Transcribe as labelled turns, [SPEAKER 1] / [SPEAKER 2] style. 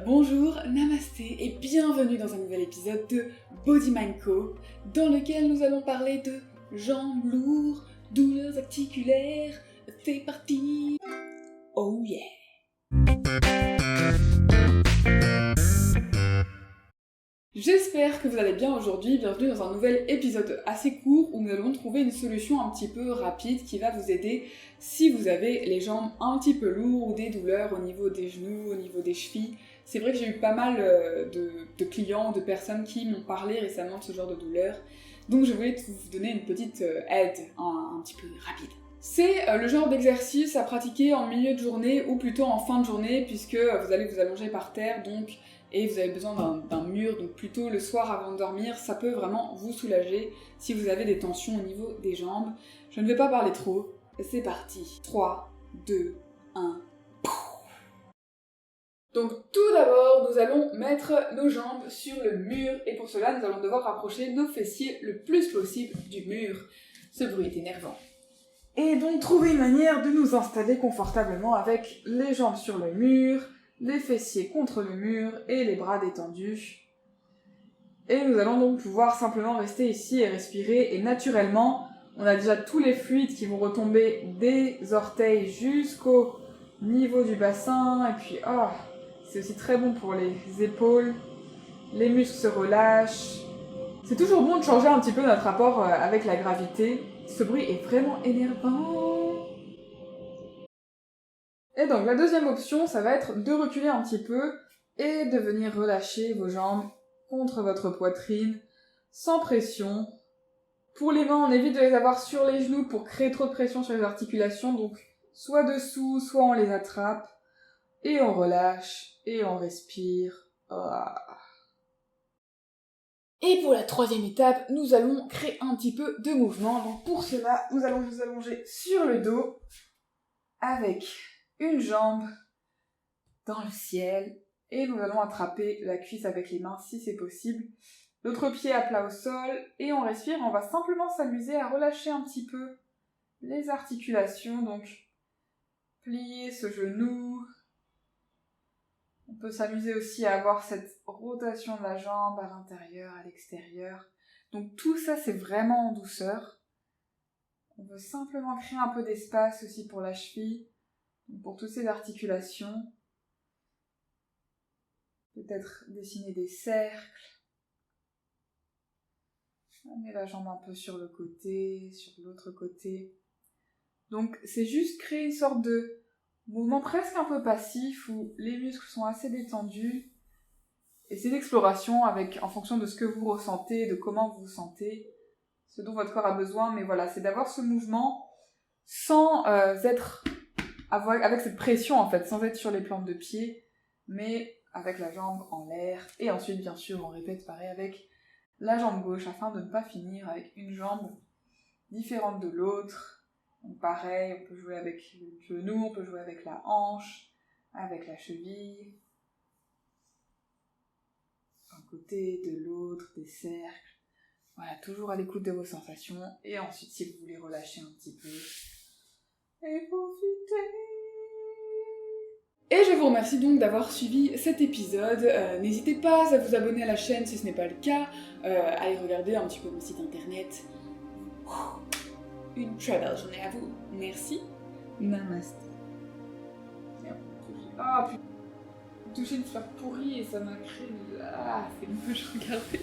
[SPEAKER 1] Bonjour, namasté et bienvenue dans un nouvel épisode de Body Mind Co, dans lequel nous allons parler de jambes lourdes, douleurs articulaires, c'est parti. Oh yeah. J'espère que vous allez bien aujourd'hui, bienvenue dans un nouvel épisode assez court où nous allons trouver une solution un petit peu rapide qui va vous aider si vous avez les jambes un petit peu lourdes ou des douleurs au niveau des genoux, au niveau des chevilles. C'est vrai que j'ai eu pas mal de clients, de personnes qui m'ont parlé récemment de ce genre de douleurs, donc je voulais vous donner une petite aide un petit peu rapide. C'est le genre d'exercice à pratiquer en milieu de journée ou plutôt en fin de journée puisque vous allez vous allonger par terre et vous avez besoin d'un mur, donc plutôt le soir avant de dormir, ça peut vraiment vous soulager si vous avez des tensions au niveau des jambes. Je ne vais pas parler trop, c'est parti. 3, 2, 1... Donc tout d'abord, nous allons mettre nos jambes sur le mur et pour cela, nous allons devoir rapprocher nos fessiers le plus possible du mur. Ce bruit est énervant. Et donc trouver une manière de nous installer confortablement avec les jambes sur le mur, les fessiers contre le mur et les bras détendus. Et nous allons donc pouvoir simplement rester ici et respirer. Et naturellement, on a déjà tous les fluides qui vont retomber des orteils jusqu'au niveau du bassin. Et puis, c'est aussi très bon pour les épaules. Les muscles se relâchent. C'est toujours bon de changer un petit peu notre rapport avec la gravité. Ce bruit est vraiment énervant. Et donc la deuxième option, ça va être de reculer un petit peu et de venir relâcher vos jambes contre votre poitrine, sans pression. Pour les mains, on évite de les avoir sur les genoux pour créer trop de pression sur les articulations, donc soit dessous, soit on les attrape, et on relâche, et on respire. Et pour la troisième étape, nous allons créer un petit peu de mouvement. Donc pour cela, nous allons nous allonger sur le dos avec une jambe dans le ciel et nous allons attraper la cuisse avec les mains si c'est possible. L'autre pied à plat au sol et on respire. On va simplement s'amuser à relâcher un petit peu les articulations. Donc plier ce genou. On peut s'amuser aussi à avoir cette rotation de la jambe à l'intérieur, à l'extérieur. Donc tout ça c'est vraiment en douceur. On veut simplement créer un peu d'espace aussi pour la cheville. Pour toutes ces articulations, peut-être dessiner des cercles, amener la jambe un peu sur le côté, sur l'autre côté. Donc c'est juste créer une sorte de mouvement presque un peu passif où les muscles sont assez détendus et c'est l'exploration en fonction de ce que vous ressentez, de comment vous vous sentez, ce dont votre corps a besoin, mais voilà, c'est d'avoir ce mouvement sans être avec cette pression en fait, sans être sur les plantes de pied, mais avec la jambe en l'air. Et ensuite, bien sûr, on répète pareil avec la jambe gauche afin de ne pas finir avec une jambe différente de l'autre. Donc pareil, on peut jouer avec le genou, on peut jouer avec la hanche, avec la cheville. D'un côté, de l'autre, des cercles. Voilà, toujours à l'écoute de vos sensations. Et ensuite, si vous voulez relâcher un petit peu, et profitez. Et je vous remercie donc d'avoir suivi cet épisode. N'hésitez pas à vous abonner à la chaîne si ce n'est pas le cas, à aller regarder un petit peu mon site internet. Une très belle journée à vous. Merci. Namaste. Putain. Toucher une fleur pourrie et ça m'a créé... c'est moche, regardez.